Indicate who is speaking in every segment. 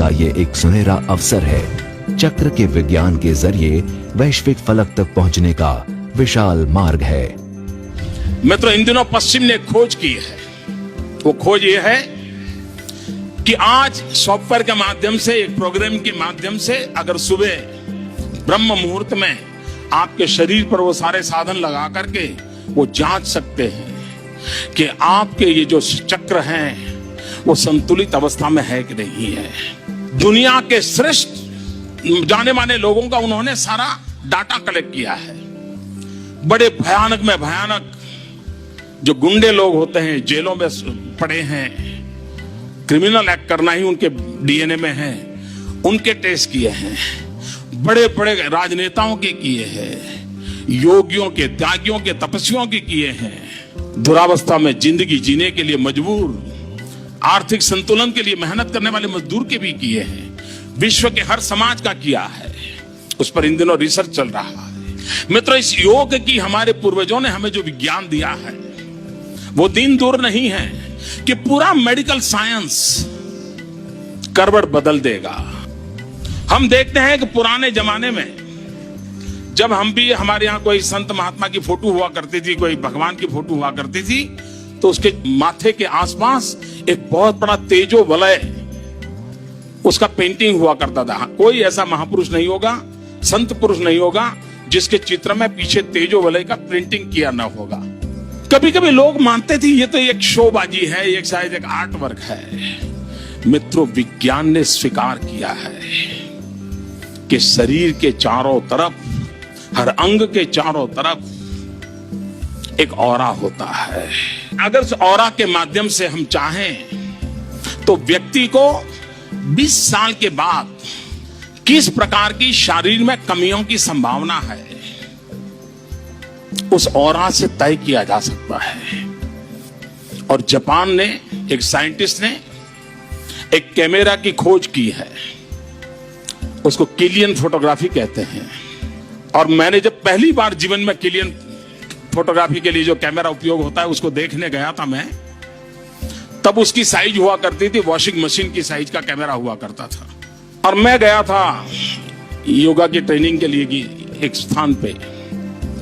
Speaker 1: का ये एक सुनहरा अवसर है। चक्र के विज्ञान के जरिए वैश्विक फलक तक पहुंचने का विशाल मार्ग है।
Speaker 2: मित्रों, इन दिनों पश्चिम ने खोज की है। वो खोज ये है कि आज सॉफ्टवेयर के माध्यम से, एक प्रोग्राम के माध्यम से, अगर सुबह ब्रह्म मुहूर्त में आपके शरीर पर वो सारे साधन लगा करके वो जांच सकते हैं कि आपके ये जो चक्र हैं वो संतुलित अवस्था में है कि नहीं है। दुनिया के श्रेष्ठ जाने माने लोगों का उन्होंने सारा डाटा कलेक्ट किया है। बड़े भयानक में भयानक जो गुंडे लोग होते हैं, जेलों में पड़े हैं, क्रिमिनल एक्ट करना ही उनके डीएनए में है, उनके टेस्ट किए हैं। बड़े बड़े राजनेताओं के किए हैं, योगियों के, त्यागियों के, तपस्वियों के किए हैं। दुरावस्था में जिंदगी जीने के लिए मजबूर, आर्थिक संतुलन के लिए मेहनत करने वाले मजदूर के भी किए हैं। विश्व के हर समाज का किया है। उस पर इन दिनों रिसर्च चल रहा है। मित्रों, इस योग की हमारे पूर्वजों ने हमें जो विज्ञान दिया है वो दिन दूर नहीं है कि पूरा मेडिकल साइंस करवट बदल देगा। हम देखते हैं कि पुराने जमाने में जब हम भी, हमारे यहां कोई संत महात्मा की फोटो हुआ करती थी, कोई भगवान की फोटो हुआ करती थी, तो उसके माथे के आसपास एक बहुत बड़ा तेजो वलय उसका पेंटिंग हुआ करता था। कोई ऐसा महापुरुष नहीं होगा, संत पुरुष नहीं होगा जिसके चित्र में पीछे तेजो वलय का प्रिंटिंग किया ना होगा। कभी कभी लोग मानते थे ये तो एक शोबाजी है, एक शायद एक आर्ट वर्क है। मित्रों, विज्ञान ने स्वीकार किया है कि शरीर के चारों तरफ, हर अंग के चारों तरफ एक ऑरा होता है। अगर उस ऑरा के माध्यम से हम चाहें तो व्यक्ति को 20 साल के बाद किस प्रकार की शरीर में कमियों की संभावना है, उस ऑरा से तय किया जा सकता है। और जापान ने, एक साइंटिस्ट ने एक कैमरा की खोज की है, उसको किलियन फोटोग्राफी कहते हैं। और मैंने जब पहली बार जीवन में किलियन फोटोग्राफी के लिए जो कैमरा उपयोग होता है उसको देखने गया था मैं, तब उसकी साइज हुआ करती थी वॉशिंग मशीन की साइज का कैमरा हुआ करता था। और मैं गया था योगा की ट्रेनिंग के लिए एक स्थान पे,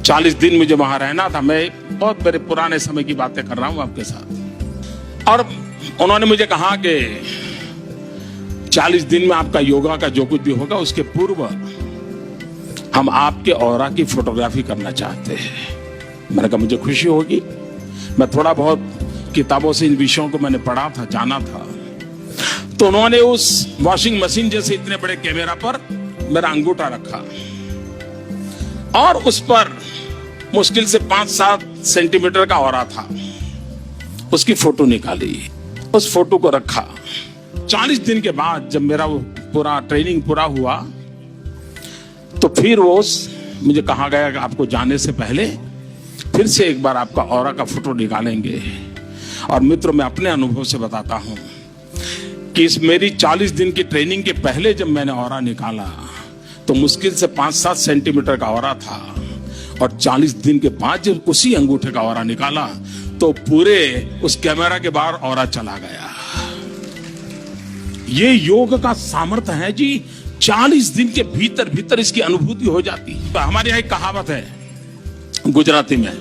Speaker 2: 40 दिन मुझे वहां रहना था। मैं बहुत मेरे पुराने समय की बातें कर रहा हूं आपके साथ। और उन्होंने मुझे कहा कि 40 दिन में आपका योगा का जो कुछ भी होगा उसके पूर्व हम आपके ऑरा की फोटोग्राफी करना चाहते हैं। मैंने कहा मुझे खुशी होगी। मैं थोड़ा बहुत किताबों से इन विषयों को मैंने पढ़ा था, जाना था। तो उन्होंने उस वॉशिंग मशीन जैसे इतने बड़े कैमरा पर मेरा अंगूठा रखा और उस पर मुश्किल से 5-7 सेंटीमीटर का ऑरा था। उसकी फोटो निकाली, उस फोटो को रखा। 40 दिन के बाद जब मेरा वो पूरा ट्रेनिंग पूरा हुआ तो फिर वो मुझे कहा गया कि आपको जाने से पहले फिर से एक बार आपका ऑरा का फोटो निकालेंगे। और मित्रों, मैं अपने अनुभव से बताता हूं कि इस मेरी 40 दिन की ट्रेनिंग के पहले जब मैंने ऑरा निकाला तो मुश्किल से 5-7 सेंटीमीटर का ऑरा था। और 40 दिन के बाद जब उसी अंगूठे का ऑरा निकाला तो पूरे उस कैमरा के बाहर ऑरा चला गया। ये योग का सामर्थ्य है जी। 40 दिन के भीतर भीतर इसकी अनुभूति हो जाती है। हमारे यहाँ एक कहावत है गुजराती में,